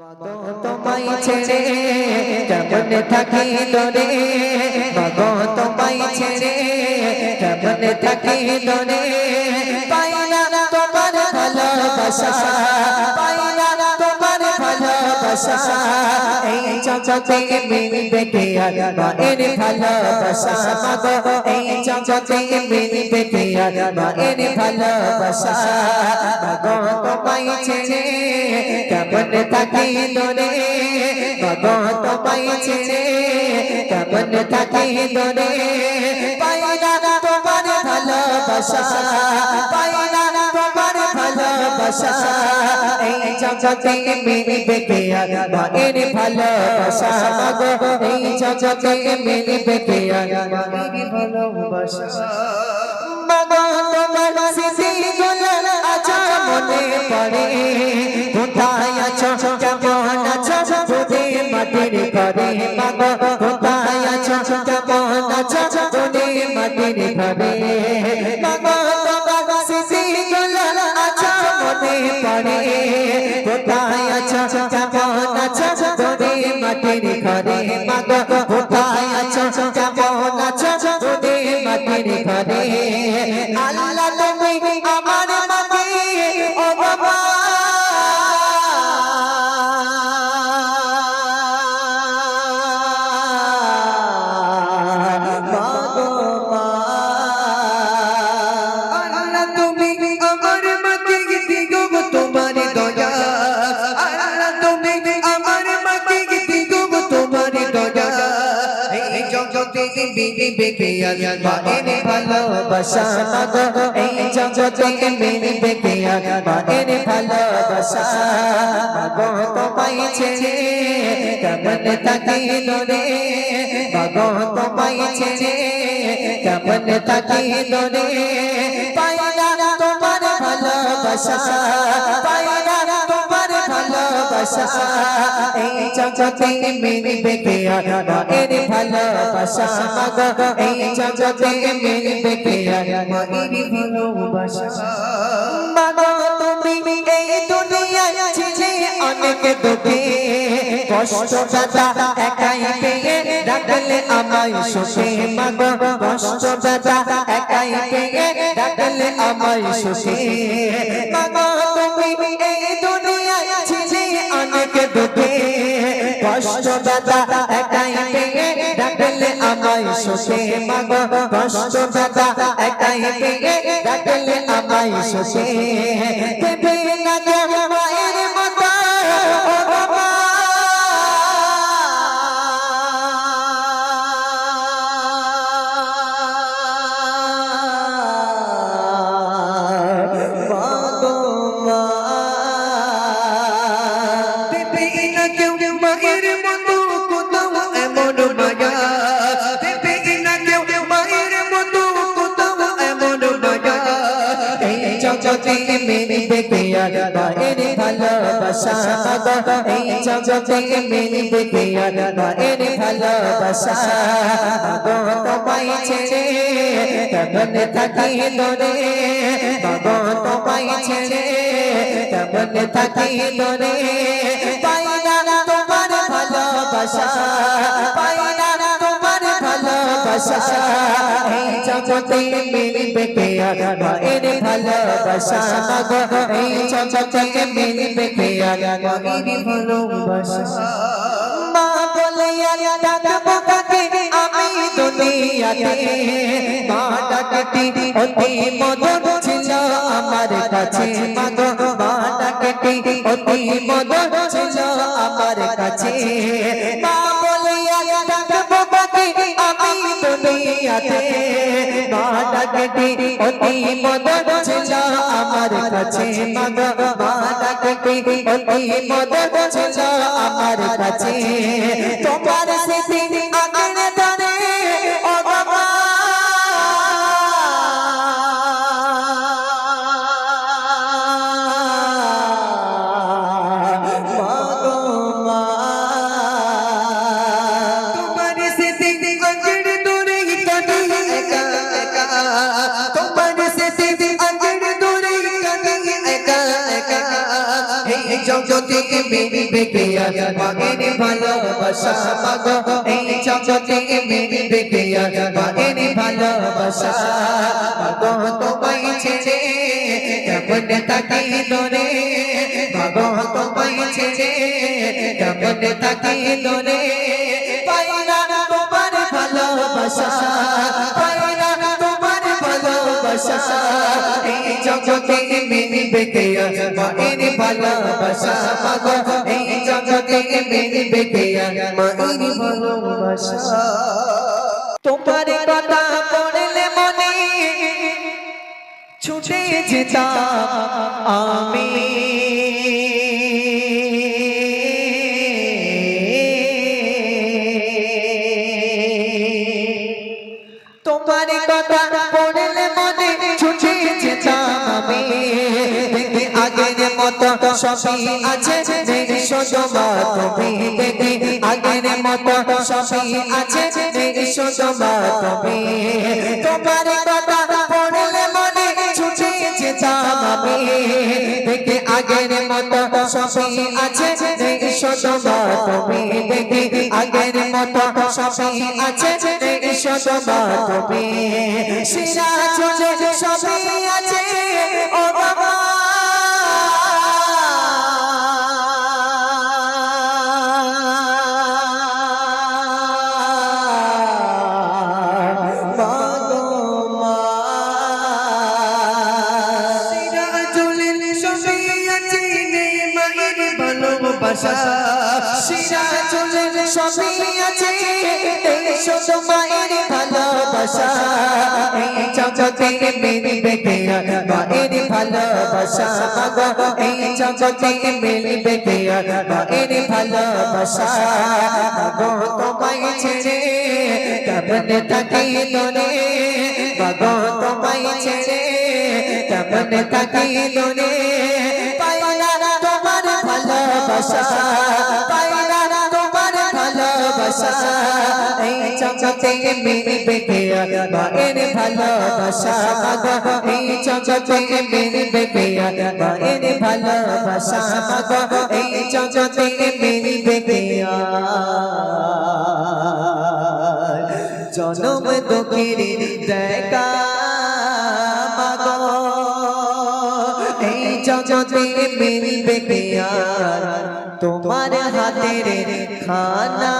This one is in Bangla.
মাগো তোমায় ছেড়ে কেমন থাকি দরে, মাগো তোমায় ছেড়ে কেমন থাকি দরে, পাই না তোমার ভালোবাসা, পাই না তোমার ভালোবাসা, এই জগতে মিলবে কি আর মায়ের ভালোবাসা, মাগো এই জগতে মিলবে কি আর মায়ের ভালোবাসা, মাগো তোমায় ছেড়ে কেমন থাকি দরে, মাগো তোমায় ছেড়ে কেমন থাকি দরে, পাই না তোমার ভালোবাসা, পাই না তোমার ভালোবাসা, এই জগতে মিলবে কি আর মায়ের ভালোবাসা, মাগো এই জগতে মিলবে কি আর মায়ের ভালোবাসা, মাগো তোমার স্মৃতিগুলো আজ মনে পড়ে, কোথায় আছো কেমন আছো তুমি মাটির ঘরে, মাগো কোথায় আছো কেমন আছো তুমি মাটির ঘরে, মাগো তোমার স্মৃতিগুলো আজ মনে পড়ে, কোথায় আছো কেমন আছো তুমি মাটির ঘরে, মাগো কোথায় আছো কেমন আছো তুমি মাটির ঘরে, আল্লাহ তুমি আমার মাঝে ও বাবা, মায়ের ভালোবাসা, মাগো এই জগতে মিলবে কি আর মায়ের ভালোবাসা, মাগো তোমায় ছেড়ে কেমন থাকি দরে, মাগো তোমায় ছেড়ে কেমন থাকি দরে, পাই না তোমার ভালোবাসা, পাই না তোমার ভালোবাসা, এই জগতে মিলবে কি আর মায়ের ভালোবাসা, মাগো এই জগতে মিলবে কি আর মায়ের ভালোবাসা, মাগো তুমি এই দুনিয়ায় ছিলে অনেক দুঃখে কষ্ট দাদা একাই পেয়ে ডাকলে আমায় সুখে, মাগো কষ্ট দাদা একাই পেয়ে ডাকলে আমায় সুখে, মাগো তুমি এই দুনিয়ায় ছিলে অনেক দুঃখে কষ্ট দাদা একাই পেয়ে ডাকলে আমায় সুখে, মাগো কষ্ট দাদা একাই পেয়ে ডাকলে আমায় সুখে, দেবে না গো মায়ের মতো ও বাবা, মাগো মা, দেবে না কেউ মায়ের মতো কোথাও এমন মায়া, দেবে না কেউ মায়ের মতো কোথাও এমন মায়া, এই জগতে মিলবে কি আর মায়ের ভালোবাসা, মাগো এই জগতে মিলবে কি আর মায়ের ভালোবাসা, মাগো তোমায় ছেড়ে কেমন থাকি দরে, মাগো তোমায় ছেড়ে কেমন থাকি দরে, পাই না তোমার ভালোবাসা, পাই না তোমার ভালোবাসা, এই জগতে মিলবে কি আর মায়ের ভালোবাসা, মাগো এই জগতে মিলবে কি আর মায়ের ভালোবাসা, মা বলে আর ডাকবো কাকে আমি দুনিয়াতে, মা ডাকটি অতি মধুর ছিল আমার কাছে, মাগো মা ডাকটি অতি মধুর ছিল আমার কাছে, মা বলে আর ডাকবো কাকে আমি দুনিয়াতে, মা ডাকটি অতি মধুর ছিল আমার কাছে, মাগো মা ডাকটি অতি মধুর ছিল আমার কাছে, তোমার স্মৃতি আগলে ধরে ও বাবা, মাগো মা, তোমার স্মৃতি আগলে ধরে কাঁদি একা একা, তোমার স্মৃতি আগলে ধরে কাঁদি একা একা, এই জগতে মিলবে কে আর মায়ের ভালোবাসা মাগো এই জগতে মিলবে কে আর মায়ের ভালোবাসা মাগো তোমায় ছেড়ে কেমন থাকি দরে মাগো তোমায় ছেড়ে কেমন থাকি দরে পাইনা তোমার ভালোবাসা পাইনা তোমার ভালোবাসা এই জগতে মিলবে কে আর মায়ের ভালোবাসা মাগো এই জগতে মিলবে কে আর মায়ের ভালোবাসা তোমার কথা পড়লে মনে ছুটে যেতাম আমি তোমার কথা পড়লে মনে ছুটে যেতাম আমি আগের মতো সবই আছে শোধবা তুমি দেখি আগের মতো সবই আছে শোধবা তুমি তোমার কথা পড়লে মনে ছুটে যেতাম আমি দেখি আগের মতো সবই আছে শোধবা তুমি দেখি আগের মতো সবই আছে শোধবা তুমি শিরা চলে সবই আছে ও বাবা সিরাজুল সবই আছে শুধু মায়ের ভালোবাসা এই জগতে মিলবে কে আর মায়ের ভালোবাসা মাগো এই জগতে মিলবে কে আর মায়ের ভালোবাসা মাগো তোমায় ছেড়ে কেমন থাকি দরে মাগো তোমায় ছেড়ে কেমন থাকি দরে পাইলা তোমার ভালোবাসা পাইলা তোমার ভালোবাসা এই জগতে মিলবে কে আর মায়ের ভালোবাসা মাগো এই জগতে মিলবে কে আর মায়ের ভালোবাসা মাগো এই জগতে মিলবে কে আর জনম দুঃখের দেখা মাগো এই জগতে মিলবে কে আর তোমার হাতের খানা